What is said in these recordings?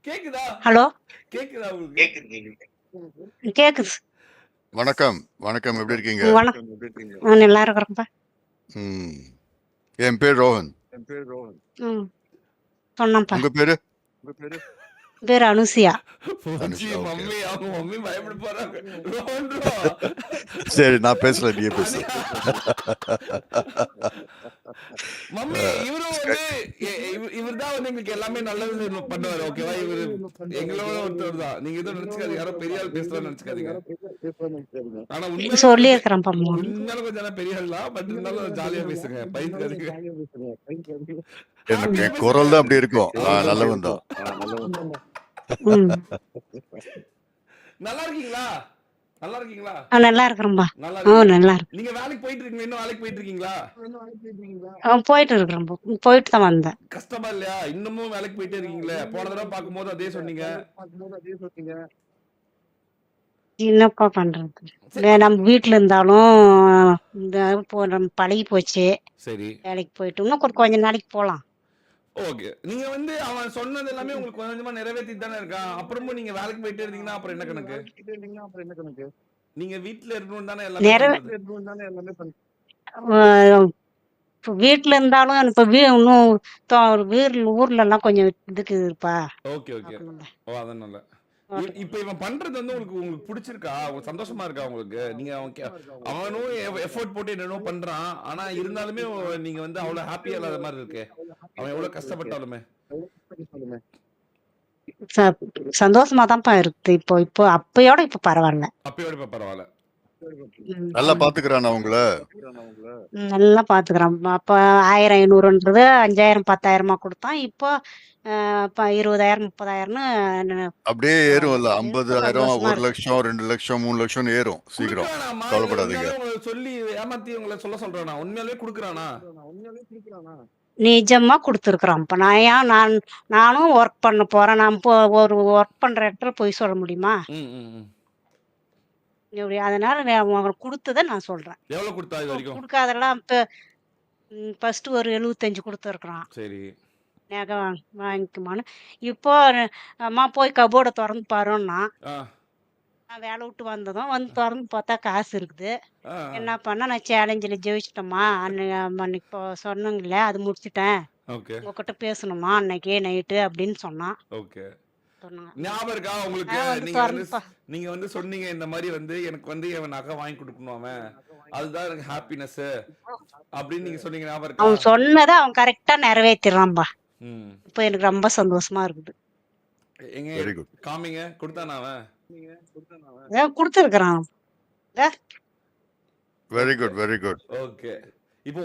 கேக்குதா? ஹலோ கேக்குதா உங்களுக்கு? கேக்குது. வணக்கம் வணக்கம், எப்படி இருக்கீங்க? வணக்கம். நல்லா இருக்கிறோம்ப்பா. ம். என் பேர் ரோஹன். ம் சொன்னேன்ப்பா. உங்க பேரு? பேர் அனுசியா. போச்சு அனுஷா. ஓகே. மம்மி, அவங்க மம்மி பயப்பட போறாங்க. ரோன்றோ. சரி, நான் பேசல, நீயே பேசு. மம்மி இவரும் வந்து இவர் தான் வந்து எங்களுக்கு எல்லாமே நல்லது பண்ணுவாரு. ஓகேவா? இவரு எங்களோட ஒருத்தர் தான். நீங்க எதுவும் நினைச்சுக்காதீங்க. யாரோ பெரிய ஆள் பேசுறான்னு நினைச்சுக்காதீங்க. ஆனா சொல்லியிருக்கிறேன்ப்பா. உண்மையாலும் கொஞ்சம் பெரிய ஆள் தான். பட் இருந்தாலும் ஜாலியா பேசுங்க. பயந்துக்காதீங்க. எனக்கு ஹாப்பியா என் குரல் தான் பேசுங்க. அப்படி இருக்கும். நான் நல்லவன் தான். ம் நல்லா இருக்கீங்களா? நல்லா இருக்கீங்களா? நல்லா இருக்கிறோம்ப்பா. நல்லா ஓ இருக்கீங்க. நல்லா இருக்கு. நீங்க வேலைக்கு போயிட்டு இருக்கீங்க. இன்னும் வேலைக்கு போயிட்டு இருக்கீங்களா? போயிட்டு இருக்கிறோம்ப்பா. போயிட்டு தான் வந்தேன். கஷ்டமா இல்லையா? இன்னமும் வேலைக்கு போயிட்டே இருக்கீங்களே. போன தடவை பார்க்கும்போது அதே சொன்னீங்க. என்னப்பா பண்றது? நம்ம வீட்டுல இருந்தாலும் நம்ம பழகி போச்சு. சரி. வேலைக்கு போயிட்டு இன்னும் கொஞ்ச நாளைக்கு போலாம். ஓகே. நீங்க வந்து அவன் சொன்னது எல்லாமே உங்களுக்கு கொஞ்சமா நிறைவேற்றிட்டு தானே இருக்கான். அப்புறமும் நீங்க வேலைக்கு போயிட்டே இருந்தீங்கன்னா அப்புறம் என்ன கணக்கு? நீங்க வீட்டுல இருக்கணும் தானே எல்லாமே பண்றது. இப்ப வீட்டுல இருந்தாலும் இப்ப இன்னும் ஊர்ல எல்லாம் கொஞ்சம் இதுக்குப்பா. Okay okay. ஓ அதனால இப்ப இவன் பண்றது வந்து உங்களுக்கு பிடிச்சிருக்கா? உங்களுக்கு சந்தோஷமா இருக்கா உங்களுக்கு? நீங்க அவனும் எஃபோர்ட் போட்டு என்னென்னோ பண்றான். ஆனா இருந்தாலுமே நீங்க வந்து அவ்வளவு ஹாப்பியா இல்லாத மாதிரி இருக்கு. அவன் எவ்வளவு கஷ்டப்பட்டாலுமே சந்தோஷமா தான்ப்பா இருக்கு. இப்போ அப்பயோட இப்ப பரவாயில்ல. அப்பயோட இப்ப பரவாயில்ல. நல்லா பாத்துக்கிறானா உங்கள? நல்லா பாத்துக்கிறான். அப்ப 1500ன்றது 5000 10,000 கொடுத்தான். இப்போ 20,000 30,000 அப்படியே ஏறும்ல. 50,000, 1,00,000, 2,00,000, 3,00,000 ஏறும் சீக்கிரம். கவலைப்படாதீங்க. சொல்லி ஏமாத்தி உங்களை சொல்ல சொல்றானா? உண்மையாலே குடுக்குறானா? நிஜமா கொடுத்துருக்குறான். இப்ப நானும் ஒர்க் பண்ண போறேன். நான் ஒரு ஒர்க் பண்ற இடத்துல போய் சொல்ல முடியுமா? அதனால அவங்களுக்கு கொடுத்ததை நான் சொல்றேன். எவ்வளவு கொடுத்தா இது வரைக்கும்? கொடுக்காதெல்லாம் ஃபர்ஸ்ட் ஒரு 75 கொடுத்துருக்குறான். சரி. நகை வாங்கிக்குமான்னு. இப்போ அம்மா போய் கபோர்டை திறந்து பாருன்னா, நான் வேலை விட்டு வந்ததும் வந்து திறந்து பார்த்தா காசு இருக்குது. என்ன பண்ண, நான் சேலஞ்சில் ஜெயிச்சிட்டேம்மா. அன்னைக்கு இப்போ சொன்னீங்களே அது முடிச்சுட்டேன். உங்ககிட்ட பேசணுமா அன்னைக்கே நைட்டு அப்படின்னு சொன்னான். ஞாபகம் இருக்கா உங்களுக்கு? நீங்க வந்து சொன்னீங்க இந்த மாதிரி வந்து எனக்கு வந்து என் நகை வாங்கி கொடுக்கணும், அவன் அதுதான் எனக்கு ஹாப்பினஸ் அப்படின்னு நீங்க சொன்னீங்க. ஞாபகம் இருக்கா? அவன் சொன்னதை அவன் கரெக்டா நிறைவேற்றிடுறான்பா. இப்ப எனக்கு ரொம்ப சந்தோஷமா இருக்குது. எங்க காமிங்க. கொடுத்தானா அவன்? கொடுத்துருக்குறான். Very good, very good. Okay. இப்போ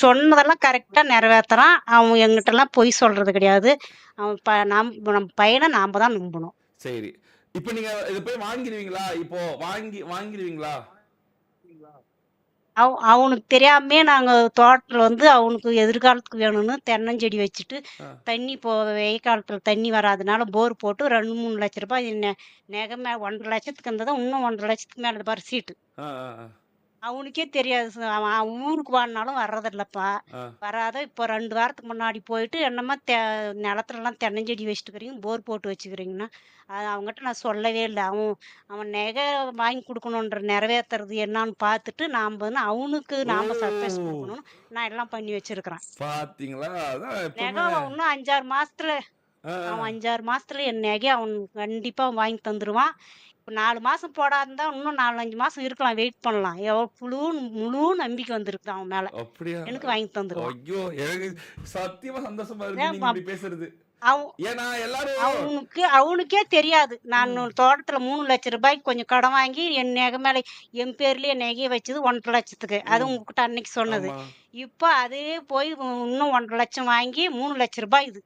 சொன்னதெல்லாம் கரெக்டா நிறைவேற்றுறான். அவன் எங்கிட்ட எல்லாம் பொய் சொல்றது கிடையாது. அவன் நம்ம பையனை நாம தான் நம்பணும். சரி. இப்போ நீங்க இது போய் வாங்கிடுவீங்களா? இப்போ வாங்கிடுவீங்களா? அவனுக்கு தெரியாமே நாங்க தோட்டத்துல வந்து அவனுக்கு எதிர்காலத்துக்கு வேணும்னு தென்னஞ்செடி வச்சுட்டு தண்ணி வெயில் காலத்துல தண்ணி வராதனால போர் போட்டு 2-3 லட்ச ரூபாய் நெகை 1,50,000 லட்சத்துக்கு இருந்ததான் இன்னும் 1,50,000 லட்சத்துக்கு மேல பாரு சீட்டு. அவனுக்கே தெரியாது. அவன் ஊருக்கு வாடினாலும் வர்றதில்லப்பா. வராத இப்போ 2 வாரத்துக்கு முன்னாடி போயிட்டு என்னம்மா நிலத்துலலாம் தென்னஞ்செடி வச்சுட்டுக்கிறீங்க, போர் போட்டு வச்சுக்கிறீங்கன்னா, அது அவங்ககிட்ட நான் சொல்லவே இல்லை. அவன் நகை வாங்கி கொடுக்கணுன்ற நிறைவேற்றுறது என்னான்னு பார்த்துட்டு அவனுக்கு நாம சர்ப்ரைஸ் கொடுக்கணும்னு நான் எல்லாம் பண்ணி வச்சிருக்கிறேன். பாத்தீங்களா? நகை இன்னும் 5-6 மாசத்துல அவன் 5-6 மாசத்துல என் நகை அவன் கண்டிப்பா வாங்கி தந்துருவான். இப்போ 4 மாசம் போடாதுந்தா இன்னும் 4-5 மாசம் இருக்கலாம், வெயிட் பண்ணலாம். முழு நம்பிக்கை வந்திருக்கு அவன் மேல. எனக்கு வாங்கி தந்துருவான். ஐயோ, எனக்கு சத்தியமா சந்தோஷமா இருக்கு நீங்க இப்படி பேசுறது. அவனுக்கே தெரியாது. நான் தோட்டத்துல 3 லட்ச ரூபாய்க்கு கொஞ்சம் கடன் வாங்கி என் நகை மேல என் பேர்லயே நகையை வச்சது 1,50,000 லட்சத்துக்கு. அது உங்ககிட்ட அன்னைக்கு சொன்னது. இப்போ அதே போய் இன்னும் 1,50,000 லட்சம் வாங்கி 3 லட்ச ரூபாய் இது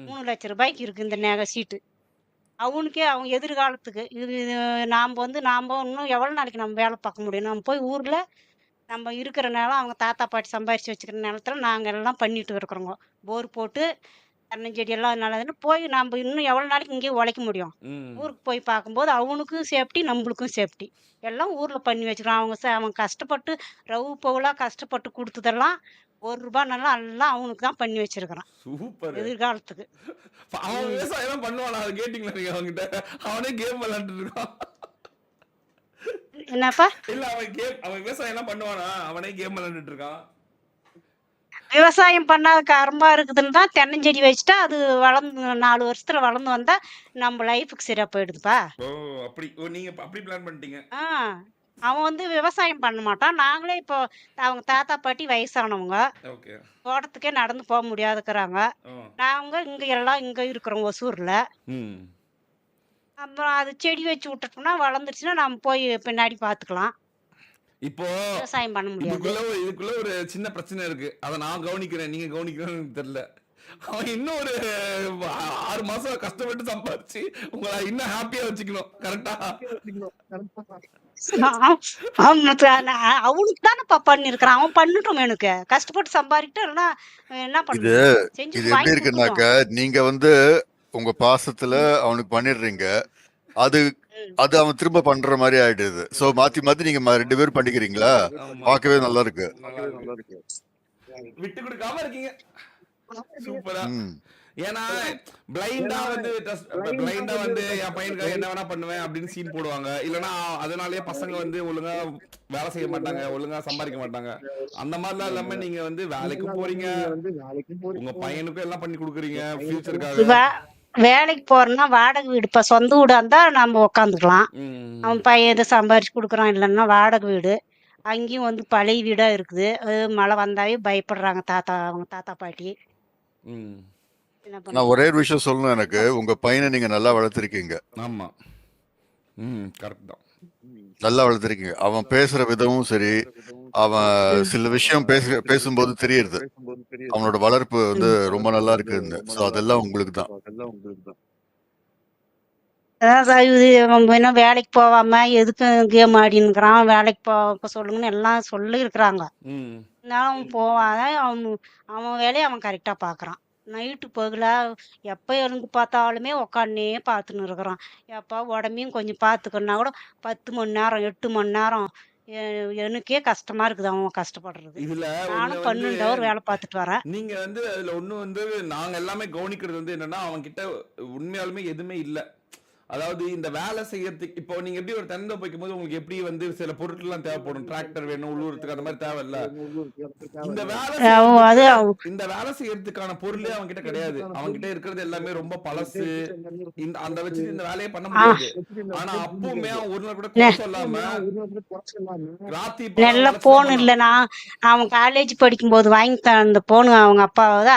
3 லட்ச ரூபாய்க்கு இருக்கு இந்த நகை சீட்டு. அவனுக்கே அவன் எதிர்காலத்துக்கு இது நாம இன்னும் எவ்வளவு நாளைக்கு நம்ம வேலை பார்க்க முடியும்? நம்ம போய் ஊர்ல நம்ம இருக்கிற நிலம் அவங்க தாத்தா பாட்டி சம்பாரிச்சு வச்சுக்கிற நிலத்துல நாங்க எல்லாம் பண்ணிட்டு இருக்கிறோங்க. போர் போட்டு தென்னஞ்செடி எல்லாம் நல்லதுன்னு போய் நம்ம இன்னும் எவ்வளவு நாளைக்கு இங்கேயே உழைக்க முடியும்? ஊருக்கு போய் பார்க்கும்போது அவனுக்கும் சேஃப்டி, நம்மளுக்கும் சேஃப்டி. எல்லாம் ஊர்ல பண்ணி வச்சுக்கிறான். அவன் கஷ்டப்பட்டு ரவு பகலா கஷ்டப்பட்டு கொடுத்ததெல்லாம் ரூபானாலும் எல்லாம் அவனுக்கு தான் பண்ணி வச்சிருக்கிறான் சூப்பர். எதிர்காலத்துக்கு. அவன் ம். விவசாயம் பண்ணுவானா? அது கேட்டீங்களா நீங்க அவன்கிட்ட? அவனே கேம் விளையாண்டுட்டு இருக்கான். என்னப்பா? இல்ல அவன் விவசாயம் எல்லாம் பண்ணுவானா? அவனே கேம் விளையாண்டுட்டு இருக்கான். விவசாயம் பண்ணாத கரும்பா இருக்குதுன்னு தான் தென்னஞ்செடி வச்சுட்டா அது வளர்ந்து 4 வருஷத்துல வளர்ந்து வந்தா நம்ம லைஃபுக்கு சரியா போயிடுதுப்பா. நீங்க அப்படி பிளான் பண்ணிட்டீங்க. ஆ. அவன் வந்து விவசாயம் பண்ண மாட்டான். நாங்களே இப்போ அவங்க தாத்தா, பாட்டி வயசானவங்க. ஓகே. தோட்டத்துக்கே நடந்து போ முடியாதுக்கிறாங்க. நாங்க இங்க இருக்கிறோம் ஒசூர்ல. ம். அப்புறம் அது செடி வச்சு விட்டுட்டோம்னா வளர்ந்துருச்சுன்னா நம்ம போய் பின்னாடி பார்த்துக்கலாம். இப்போ விவசாயம் பண்ண முடியாது. இதுக்குள்ள ஒரு சின்ன பிரச்சனை இருக்கு. அத நான் கவனிக்கிறேன். நீங்க கவனிக்கிறேன்னு தெரியல. அவன் இன்னும் ஒரு 6 மாசம் கஷ்டப்பட்டு சம்பாதிச்சு உங்களை இன்னும் ஹாப்பியா வச்சுக்கணும். கரெக்டா? அவனுக்கு தானேப்பா பண்ணிருக்கிறான். அவன் பண்ணட்டும் எனக்கு. கஷ்டப்பட்டு சம்பாதிக்கிட்டு இல்லைன்னா என்ன இது பண்ணுறது? இது செஞ்சு எப்படி வாங்கி இருக்குன்னாக்க, கொடுத்துட்டோம். நீங்க வந்து உங்க பாசத்துல அவனுக்கு பண்ணிடுறீங்க. அது ம். அது அவன் திரும்ப பண்ற மாதிரி ஆயிடுது. சோ மாத்தி மாத்தி நீங்க 2 பேரும் பண்ணிக்கிறீங்களா? ஆமா. பார்க்கவே நல்லா இருக்கு. நல்லா இருக்கு. விட்டு கொடுக்காம இருக்கீங்க. சூப்பரா. ம். ஏன்னா பிளைண்டா வந்து என் பையனுக்காக என்ன வேணா பண்ணுவேன் அப்படின்னு சீன் போடுவாங்க. இல்லனா அதனாலயே பசங்க வந்து ஒழுங்கா வேலை செய்ய மாட்டாங்க, ஒழுங்கா சம்பாதிக்க மாட்டாங்க. அந்த மாதிரிலாம் இல்லாம நீங்க வந்து வேலைக்கு போறீங்க, உங்க பையனுக்கும் எல்லாம் பண்ணி கொடுக்குறீங்க ஃபியூச்சருக்காக. வேலைக்கு போறேன்னா வாடகை வீடு. இப்ப சொந்த வீடா இருந்தா நம்ம உக்காந்துக்கலாம். அவன் பையன் எதை சம்பாரிச்சு கொடுக்குறான் இல்லைன்னா வாடகை வீடு. அங்கேயும் வந்து பழைய வீடா இருக்குது. அது மழை வந்தாவே பயப்படுறாங்க அவங்க தாத்தா பாட்டி. என்ன நான் பண்றது? ஒரே ஒரு விஷயம் சொல்லணும் எனக்கு. உங்க பையனை நீங்க நல்லா வளர்த்திருக்கீங்க. ஆமா. கரெக்ட் தான். நல்லா வளர்த்திருக்கீங்க. அவன் பேசுற விதமும் சரி, அவன் சில விஷயம் பேசும்போது தெரியுது. அவனோட வளர்ப்பு வந்து ரொம்ப நல்லா இருக்குன்னு. சோ அதெல்லாம் உங்களுக்கு தான். என்ன வேலைக்கு போகாம எதுக்கு கேம் ஆடினுக்கிறான், வேலைக்கு போக சொல்லுங்கன்னு எல்லாம் சொல்லி இருக்கிறாங்க. இருந்தாலும் அவன் போவாத. அவன் வேலையை அவன் கரெக்டா பாக்குறான். நைட்டு பகலா எப்ப இருந்து பார்த்தாலுமே உக்காண்டே பார்த்துன்னு இருக்கிறான். எப்பா உடம்பையும் கொஞ்சம் பார்த்துக்கணுன்னா கூட 10 மணி நேரம் 8 மணி நேரம் எனக்கே கஷ்டமா இருக்குது அவன் கஷ்டப்படுறது. இதுல நானும் 12 ஹவர் வேலை பார்த்துட்டு வரேன். நீங்க வந்து அதுல ஒண்ணு வந்து நாங்க எல்லாமே கவனிக்கிறது வந்து என்னன்னா அவன் கிட்ட உண்மையாலுமே எதுவுமே இல்ல. அதாவது இந்த வேலை செய்யறதுக்கு இப்போ நீங்க எப்படி ஒரு தென்னை வைக்கும் போது உங்களுக்கு எப்படி வந்து சில பொருட்கள் எல்லாம் தேவைப்படும், டிராக்டர் வேணும், உழுவுறதுக்கு அந்த மாதிரி தேவை இல்ல. இந்த வேலை செய்யறதுக்கான பொருளே அவங்க கிட்ட கிடையாது. அவங்க கிட்ட இருக்கிறது எல்லாமே ரொம்ப பழசு. அந்த வச்சுட்டு இந்த வேலையை பண்ண முடியாது. ஆனா அப்பவுமே ஒரு நாள் கூட குறை சொல்லாம நல்ல போன் இல்லைனா அவன் காலேஜ் படிக்கும்போது வாங்கி தந்த போனு அவங்க அப்பாவது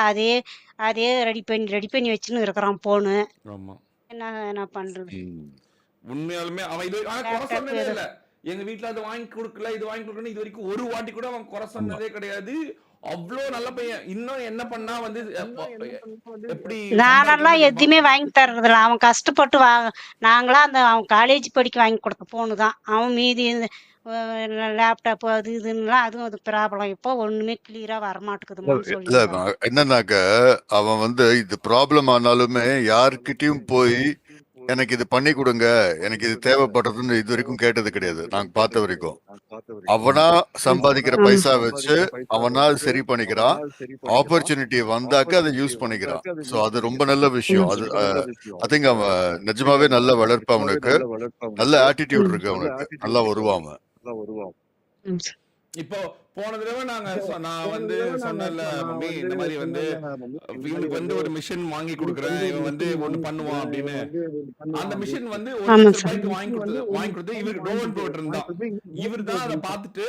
அதே ரெடி பண்ணி வச்சுன்னு இருக்கிறான் போனு. என்ன பண்றது? உண்மையாலுமே அவன் இது குறை சொன்னதே இல்ல. எங்க வீட்டுல அது வாங்கி கொடுக்கல, இது வாங்கி கொடுக்கணும் இது வரைக்கும் ஒரு வாட்டி கூட அவன் குறை சொன்னதே கிடையாது. அவ்வளோ நல்ல பையன். இன்னும் என்ன பண்ணா வந்து எப்படி நானெல்லாம் எதுவுமே வாங்கி தர்றதில்ல. அவன் கஷ்டப்பட்டு நாங்களா அவன் காலேஜ் படிக்க வாங்கி கொடுத்த போனு தான். அவன் மீதி லேப்டாப் அது இதுலாம் அதுவும் அது ப்ராப்ளம். இப்போ ஒண்ணுமே கிளியரா வரமாட்டேங்குது. என்னன்னாக்க அவன் வந்து இது ப்ராப்ளம் ஆனாலுமே யாருக்கிட்டையும் போய் எனக்கு இது பண்ணி கொடுங்க, எனக்கு இது தேவைப்படுறதுன்னு இது வரைக்கும் கேட்டது கிடையாது. நாங்க பார்த்த வரைக்கும் அவனா சம்பாதிக்கிற பைசா வச்சு அவனா சரி பண்ணிக்கிறான். ஆப்பர்ச்சுனிட்டி வந்தாக்க அதை யூஸ் பண்ணிக்கிறான். சோ அது ரொம்ப நல்ல விஷயம். அது ஐ திங்க் அவன் நிஜமாவே நல்ல வளர்ப்பு. அவனுக்கு நல்ல ஆட்டிடியூட் இருக்கு. அவனுக்கு நல்லா வருவான். இப்போ போன தடவை நான் வந்து சொன்னேன்ல மம்மி, இந்த மாதிரி வந்து இவனுக்கு வந்து ஒரு மிஷின் வாங்கி கொடுக்குறேன், இவன் வந்து ஒண்ணு பண்ணுவான் அப்படின்னு. அந்த மிஷின் வந்து 1 லட்சம் ரூபாய்க்கு வாங்கி கொடுத்து இவருக்கு ரோவன் போட்டிருந்தான். இவர் தான் அதை பார்த்துட்டு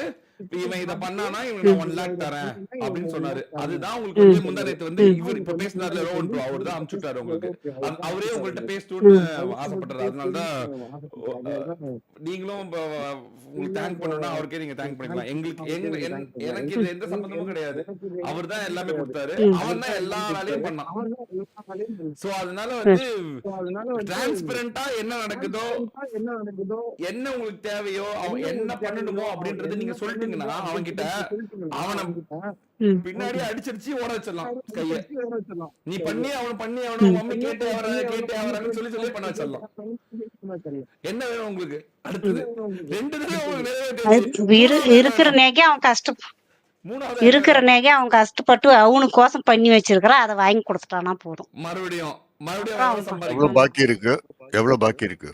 இவன் இதை பண்ணானா இவன் 1 லேக் தரேன் அப்படின்னு சொன்னாரு. அதுதான் உங்களுக்கு வந்து முந்தானத்து வந்து இவர் இப்ப பேசினார்ல ரோவன் ப்ரோ, அவர் தான் அனுப்பிச்சுட்டாரு உங்களுக்கு. அவரே உங்கள்கிட்ட பேசணும்னு ஆசைப்பட்டாரு. அதனாலதான் நீங்களும் உங்களுக்கு தேங்க் பண்ணணும்னா அவருக்கே நீங்க தேங்க் பண்ணிக்கலாம். எனக்கு இது எந்த சம்பந்தமும் கிடையாது. அவர் தான் எல்லாமே கொடுத்தாரு. அவன் தான் எல்லா வேலையும் பண்ணான். சோ அதனால வந்து டிரான்ஸ்பரண்டா என்ன நடக்குதோ, என்ன உங்களுக்கு தேவையோ, அவன் என்ன பண்ணணுமோ அப்படின்றது நீங்க சொல்லிட்டீங்கன்னா அவன் கிட்ட அவனை பின்னாடி அடிச்சடிச்சு ஓட வச்சிடலாம் கைய. நீ பண்ணி அவன் மம்மி கேட்டு அவரன்னு சொல்லி பண்ண வச்சிடலாம். என்ன வேணும் உங்களுக்கு அடுத்தது? 2 தடவை உங்களுக்கு இருக்கிற நேக்கே அவன் மூணாவது இருக்கிற நகை அவன் கஷ்டப்பட்டு அவனுக்கோசம் பண்ணி வச்சிருக்கிறான், அதை வாங்கி கொடுத்துட்டானா போதும். மறுபடியும் மறுபடியும் அப்புறம் அவன் அவன் எவ்வளவு எவ்வளவு சம்பாதிக்கணும்? பாக்கி இருக்கு? எவ்வளவு பாக்கி இருக்கு?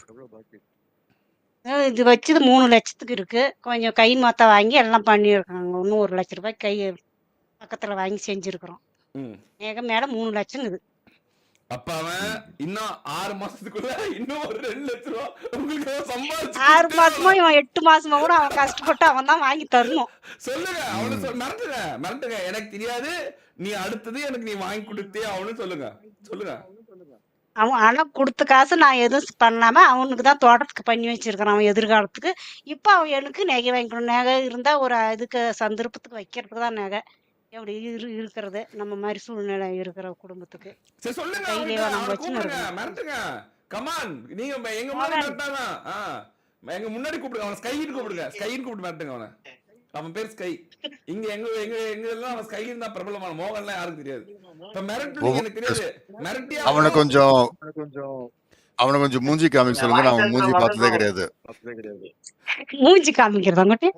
இது வச்சது 3 லட்சத்துக்கு இருக்கு. கொஞ்சம் கை மாத்தா வாங்கி எல்லாம் பண்ணியிருக்காங்க. இன்னும் 1 லட்ச ரூபாய் கை பக்கத்துல வாங்கி செஞ்சிருக்கிறோம். ம். நகை மேல 3 லட்சம் இது. அப்ப அவன் இன்னும் 6 மாசத்துக்குள்ள இன்னும் ஒரு 2 லட்சம் ரூபாய் உங்களுக்கு சம்பாதிச்சு 6 கொடுத்தே மாசமோ ஆகணும். இவன் 8 மாசமா கூட அவன் கஷ்டப்பட்டு அவன் தான் வாங்கி தரணும். சொல்லுங்க அவனு ம். மிரட்டுங்க மிரட்டுங்க, எனக்கு தெரியாது, நீ அடுத்தது எனக்கு நீ வாங்கி கொடுத்தே அவனு சொல்லுங்க சொல்லுங்க. அவன் ஆனா கொடுத்த காசு நான் எதுவும் பண்ணாம அவனுக்கு தான் தோட்டத்துக்கு பண்ணி வச்சிருக்கிறான் அவன் எதிர்காலத்துக்கு. இப்ப அவன் எனக்கு நகை வாங்கிக்கணும். நகை இருந்தா ஒரு இதுக்கு சந்தர்ப்பத்துக்கு வைக்கிறதுக்கு தான் நகை. எப்படி இருக்கிறது நம்ம மாதிரி சூழ்நிலை இருக்கிற குடும்பத்துக்கு சரி சொல்லுங்க அவன்கிட்ட, கையிலேயே நம்ம அவனை வச்சுன்னு கூப்பிடுங்க இருக்கணும். மிரட்டுங்க. கமான், நீங்க எங்க மாதிரி அவன் மிரட்டானா எங்க முன்னாடி கூப்பிடுங்க, அவனை ஸ்கைன்னு கூப்பிடுங்க, ஸ்கைன்னு கூப்பிட்டு மிரட்டுங்க அவனை. அவன் பேர் ஸ்கை. இங்க எங்க எங்க எங்க எல்லாம் அவன் ஸ்கை தான் பிரபலமான, மோகன்லாம் யாருக்கும் தெரியாது. இப்ப மிரட்டுறீங்க எனக்கு தெரியாது, மிரட்டி அவனை கொஞ்சம் மூஞ்சி காமிக்க சொல்லுங்க. நான் அவன் மூஞ்சி பார்த்ததே கிடையாது. மூஞ்சி காமிக்கிறதா மட்டும்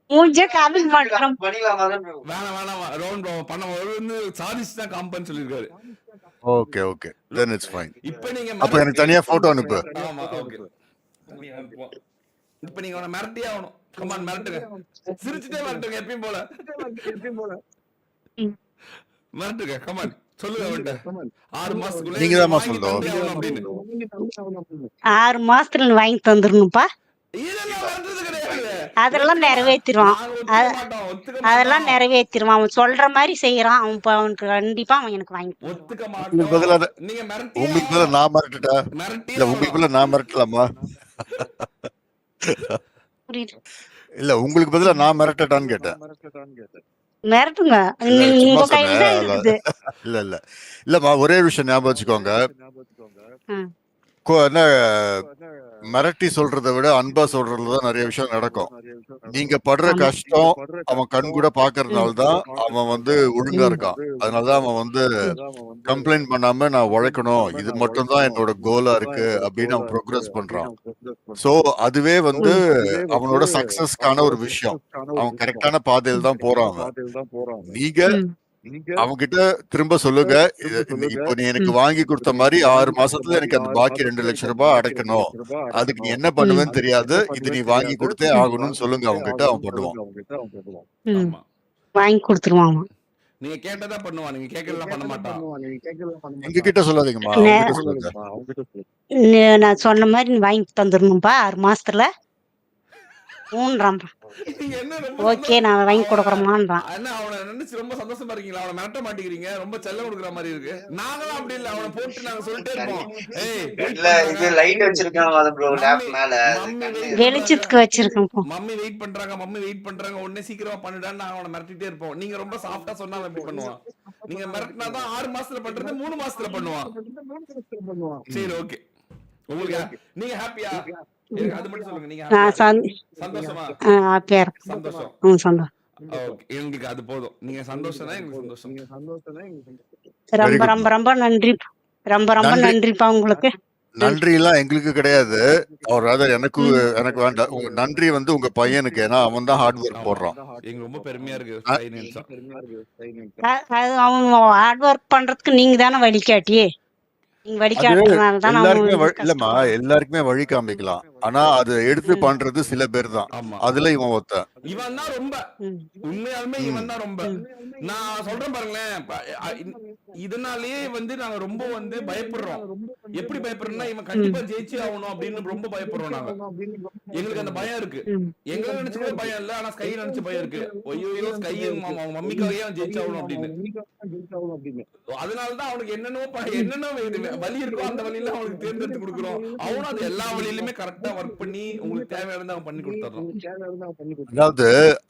மூஞ்சே காமிக்க மாட்டோம். வேணாம் வேணாம் ரவுண்ட் பண்ண வந்து சாதிச்சு தான் காம்பன்னு சொல்லியிருக்காரு. Okay okay, then it's fine. இப்ப நீங்க அப்ப எனக்கு தனியா போட்டோ அனுப்பு. ஆமா ஓகே. இப்ப நீங்க அவனை மிரட்டியே ஆகணும். கமான் மிரட்டுங்க, சிரிச்சுட்டே மிரட்டுங்க, எப்பயும் போல ம். மிரட்டுங்க. கமான் சொல்லுங்க அவன்கிட்ட 6 மாசத்துக்குள்ள நீங்க தான் வாங்கி சொல்லணும். தந்தே ஆகணும் அப்படின்னு. 6 மாசத்துல நீ வாங்கி தந்துடணும்ப்பா. இதெல்லாம் மிரட்டுறது கிடையாது. அதெல்லாம் நிறைவேற்றிடுவான். நாங்க ஒத்துக்க மாட்டோம், ஒத்துக்க அதெல்லாம் மாட்டோம், நிறைவேற்றிடுவான். அவன் சொல்ற மாதிரி செய்யறான். அவன் அவனுக்கு கண்டிப்பா அவன் எனக்கு வாங்கி ஒத்துக்க உங்களுக்கு பதிலா மாட்டோம். நீங்க மிரட்டியே உங்களுக்கு பதிலா ஆகணும், நான் மிரட்டுட்டா? மிரட்டியே இல்ல உங்களுக்கு ஆகணும். பதிலா நான் மிரட்டலாமா? புரியுது. இல்ல உங்களுக்கு பதிலா நான் மிரட்டட்டான்னு கேட்டேன். மிரட்டுங்க. இல்ல நீங்க சும்மா உங்க கையில சொன்னேன். தான் இருக்குது. இல்ல இல்ல இல்லம்மா, ஒரே விஷயம் ஞாபகம் வச்சுக்கோங்க. ம். என்ன மிரட்டி சொல்றதை விட அன்பா சொல்றதுலதான் நிறைய விஷயம் நடக்கும். நீங்க படுற ஆமா. கஷ்டம் அவன் கண் கூட பாக்குறதுனால தான் அவன் ஒழுங்கா ம். இருக்கான். அதனாலதான் அவன் கம்ப்ளைண்ட் பண்ணாம நான் உழைக்கணும், இது மட்டும் தான் என்னோட கோலா இருக்கு அப்படின்னு அவன் ப்ரோக்ரஸ் பண்றான். சோ அதுவே அவனோட சக்சஸ்க்கான ஒரு விஷயம். அவன் கரெக்டான பாதையில தான் போறான். அவன் நீங்க ம். அவன்கிட்ட திரும்ப சொல்லுங்க, இப்போ நீ எனக்கு ம். வாங்கி கொடுத்த மாதிரி 6 மாசத்துல எனக்கு அந்த பாக்கி 2 லட்சம் ரூபாய் அடைக்கணும், அதுக்கு நீ என்ன ம். பண்ணுவேன்னு தெரியாது, இது நீ வாங்கி கொடுத்தே ஆகணும்னு சொல்லுங்க அவன்கிட்ட. அவன் பண்ணுவான். ம். ஆமா, வாங்கி கொடுத்துருவான் அவன். நீங்க கேட்டதா பண்ணுவான், நீங்க கேட்கறதெல்லாம் பண்ண மாட்டான். எங்க கிட்ட சொல்லாதீங்கம்மா, நே- அவன்கிட்ட சொல்லுங்க. நான் சொன்ன மாதிரி நீ வாங்கி தந்துடணும்ப்பா 6 மாசத்துல. ஊன்றான்பா. நீங்க என்ன ரொம்ப ஓகே நான் வாங்கி கொடுக்குறோமான்றான். என்ன அவனை நினைச்சு ரொம்ப சந்தோஷமா இருக்கீங்களா? அவனை மிரட்ட மாட்டேங்கிறீங்க, ரொம்ப செல்லம் கொடுக்குற மாதிரி இருக்கு. நாங்களும் அப்படி இல்ல, அவனை போட்டு நாங்க சொல்லிட்டே இருப்போம், ஏய் வெயிட் இல்ல இது பண்றாங்க, லைட் வச்சிருக்காங்க ப்ரோ லேப் மம்மி மேல அது மம்மி கண்ணு வெயிட் வெளிச்சத்துக்கு பண்றாங்க, வச்சிருக்கேன் போ. மம்மி வெயிட் பண்றாங்க, மம்மி வெயிட் பண்றாங்க, உடனே சீக்கிரமா பண்ணிடான்னு நாங்க அவனை மிரட்டிட்டே இருப்போம். நீங்க ரொம்ப சாஃப்டா சொன்னா அவன் எப்படி பண்ணுவான்? நீங்க மிரட்டினாதான் 6 மாசத்துல பண்றது 3 மாசத்துல பண்ணுவான். சரி ஓகே, உங்களுக்கு நீங்க ஹாப்பியா? எனக்கு அது மட்டும் சொல்லுங்க, நீங்க நான் ஹாப்பியா? சந்தோஷமா? ஹாப்பியா இருக்கேன். சந்தோஷம். சந்தோஷம். ஓகே, எங்களுக்கு அது போதும். நீங்க சந்தோஷம் தான் எங்களுக்கு சந்தோஷம். வெரி ரொம்ப குட். ரொம்ப ரொம்ப நன்றி. ரொம்ப ரொம்ப நன்றி. நன்றிப்பா உங்களுக்கு. நன்றி எல்லாம் எங்களுக்கு கிடையாது. அவர் rather எனக்கு ம். எனக்கு வேண்டாம். உங்க நன்றி உங்க பையனுக்கு. ஏன்னா அவன் தான் ஹார்ட் ஒர்க் ஆமா, போடுறான். எங்களுக்கு ரொம்ப பெருமையா இருக்கு அ- ஸ்கை நினைச்சா. அது அவன் ஹார்ட் ஒர்க் பண்றதுக்கு நீங்க தானே வழிகாட்டி. நீங்க அது வழிகாட்டுறதுனால தான் எல்லாருக்குமே அவன் இல்லம்மா, கஷ்டப்படுறான். எல்லாருக்குமே வழி காமிக்கலாம். ஆனா அது எடுத்து ம். பண்றது சில பேர் தான். ஆமா, அதுல இவன் ஒருத்தன். இவன் தான் ரொம்ப, ம். உண்மையாலுமே ம். இவன் தான் ரொம்ப. ம். நான் சொல்றேன் பாருங்களேன், இதனாலேயே நாங்க ரொம்ப பயப்படுறோம். எப்படி பயப்படுறோம்னா, இவன் கண்டிப்பா ஜெயிச்சே ஆகணும் அப்படின்னு ரொம்ப பயப்படுறோம் நாங்க. எங்களுக்கு அந்த பயம் இருக்கு. ம். எங்களை நினைச்ச கூட பயம் இல்ல, ஆனா ஸ்கை நினைச்ச பயம் இருக்கு. ஐயோ ஸ்கை அவங்க மம்மிக்காகவே அவன் ஜெயிச்சாகணும் அப்படின்னு. அதனாலதான் அவனுக்கு என்னென்ன வழி இருக்கோ அந்த வழியில அவனுக்கு தேர்ந்தெடுத்து கொடுக்குறோம். அவனும் அது எல்லா வழியிலுமே கரெக்டா ஒர்க் பண்ணி உங்களுக்கு தேவையானதை அவன் பண்ணி கொடுத்துறான். அதாவது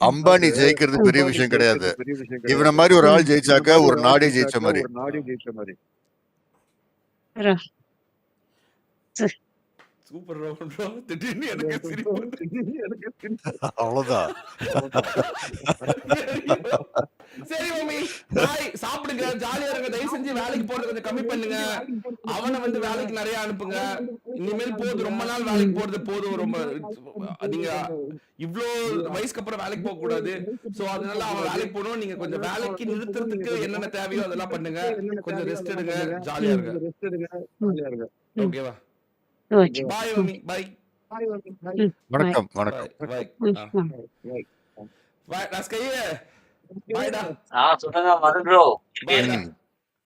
அம்பானி ஜெயிக்கிறது பெரிய விஷயம் கிடையாது. இவனை மாதிரி ஒரு ஆள் ஜெயிச்சாக்க ஒரு நாடே ஜெயிச்ச மாதிரி. Super bro. திடீர்னு எனக்கு சிரிப்பு அவ்வளவுதான். சரி மம்மி பாய், சாப்பிடுங்க, ஜாலியா இருங்க. தயவு செஞ்சு வேலைக்கு போறது கொஞ்சம் கம்மி பண்ணுங்க. அவனை வந்து வேலைக்கு நிறைய அனுப்புங்க. இனிமேல் போதும், ரொம்ப நாள் வேலைக்கு போறது போதும். ரொம்ப நீங்க இவ்ளோ வயசுக்கு அப்புறம் வேலைக்கு போக கூடாது. சோ அதனால அவன் வேலைக்கு போகணும். நீங்க கொஞ்சம் வேலைக்கு நிறுத்துறதுக்கு என்னென்ன தேவையோ அதெல்லாம் பண்ணுங்க. கொஞ்சம் ரெஸ்ட் எடுங்க, ஜாலியா இருங்க. ஓகேவா? ஓகே. பாய் மம்மி, பாய். வணக்கம் வணக்கம். பாய். பாய். ராஸ்கையே பாய்டா. சொல்லுங்க மதன் ப்ரோ. பாய்டா.